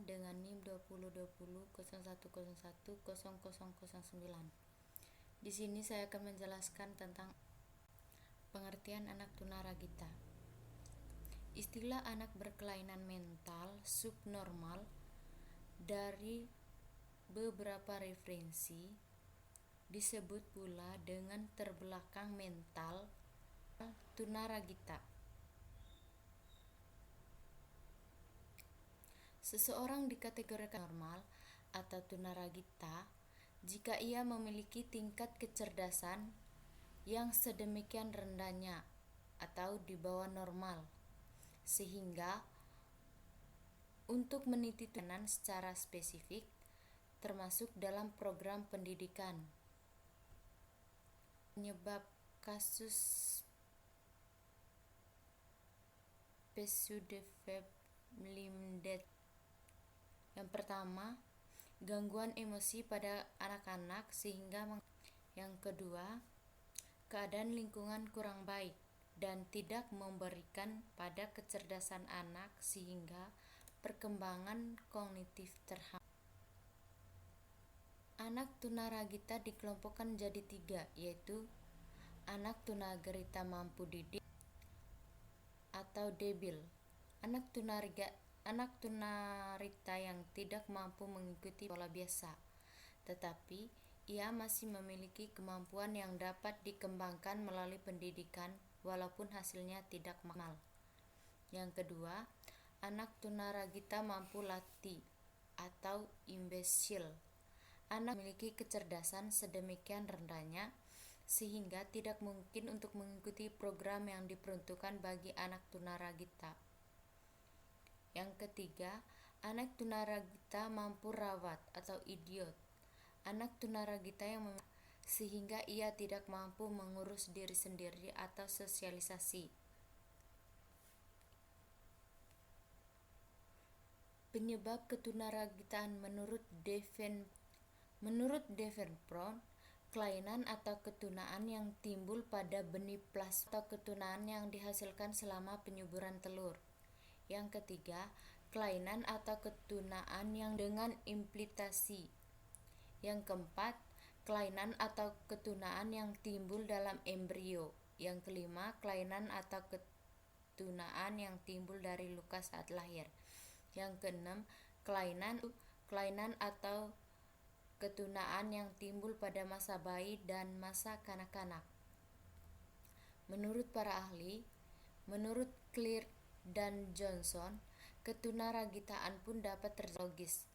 dengan NIM 2020.0101.0009. Di sini saya akan menjelaskan tentang pengertian anak tunaragita. Istilah anak berkelainan mental subnormal dari beberapa referensi disebut pula dengan terbelakang mental tunaragita. Seseorang dikategorikan normal atau tunaragita jika ia memiliki tingkat kecerdasan yang sedemikian rendahnya atau di bawah normal, sehingga untuk meniti tujuan secara spesifik, termasuk dalam program pendidikan. Penyebab kasus pseudoephemlides. Yang pertama, gangguan emosi pada anak-anak sehingga yang kedua, keadaan lingkungan kurang baik dan tidak memberikan pada kecerdasan anak sehingga perkembangan kognitif terhambat. Anak tunaragita dikelompokkan jadi 3, yaitu anak tunaragita mampu didik atau debil, anak tunarita yang tidak mampu mengikuti pola biasa, tetapi ia masih memiliki kemampuan yang dapat dikembangkan melalui pendidikan walaupun hasilnya tidak maksimal. Yang kedua, anak tunaragita mampu latih atau imbesil, anak memiliki kecerdasan sedemikian rendahnya sehingga tidak mungkin untuk mengikuti program yang diperuntukkan bagi anak tunaragita. Yang ketiga, anak tunaragita mampu rawat atau idiot, anak tunaragita yang sehingga ia tidak mampu mengurus diri sendiri atau sosialisasi. Penyebab ketunaragitaan menurut Davenport, kelainan atau ketunaan yang timbul pada benih plasma atau ketunaan yang dihasilkan selama penyuburan telur. Yang ketiga, kelainan atau ketunaan yang dengan implantasi. Yang keempat, kelainan atau ketunaan yang timbul dalam embrio. Yang kelima, kelainan atau ketunaan yang timbul dari luka saat lahir. Yang keenam, kelainan atau ketunaan yang timbul pada masa bayi dan masa kanak-kanak. Menurut para ahli, menurut Clear dan Johnson, ketunaragitaan pun dapat terjadi logis,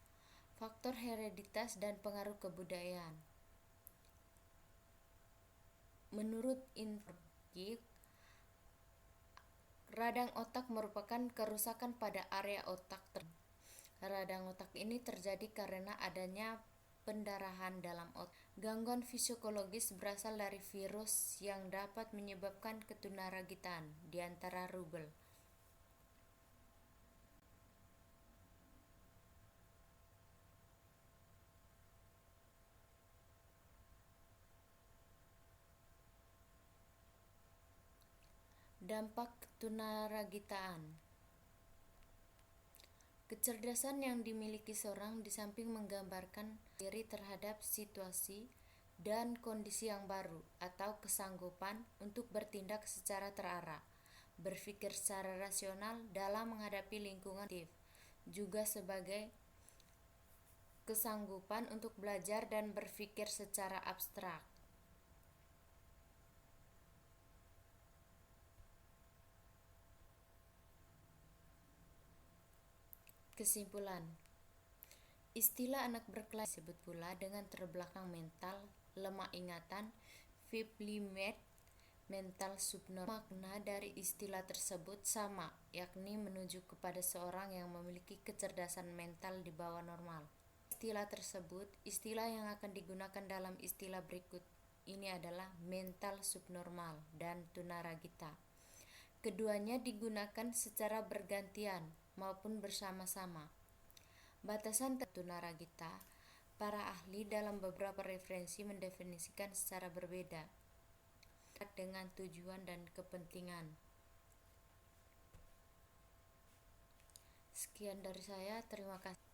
faktor hereditas dan pengaruh kebudayaan. Menurut Infographic, radang otak merupakan kerusakan pada area otak. Radang otak ini terjadi karena adanya pendarahan dalam otak. Gangguan fisiologis berasal dari virus yang dapat menyebabkan ketunaragitaan, di antara rubella. Dampak ketunaragitaan. Kecerdasan yang dimiliki seorang di samping menggambarkan diri terhadap situasi dan kondisi yang baru atau kesanggupan untuk bertindak secara terarah, berpikir secara rasional dalam menghadapi lingkungan aktif, juga sebagai kesanggupan untuk belajar dan berpikir secara abstrak. Kesimpulan, istilah anak berkelainan disebut pula dengan terbelakang mental, lemah ingatan, feebleminded, mental subnormal. Makna dari istilah tersebut sama, yakni menuju kepada seorang yang memiliki kecerdasan mental di bawah normal. Istilah yang akan digunakan dalam istilah berikut ini adalah mental subnormal dan tunaragita. Keduanya digunakan secara bergantian maupun bersama-sama. Batasan tunaragita, para ahli dalam beberapa referensi mendefinisikan secara berbeda dengan tujuan dan kepentingan. Sekian dari saya, terima kasih.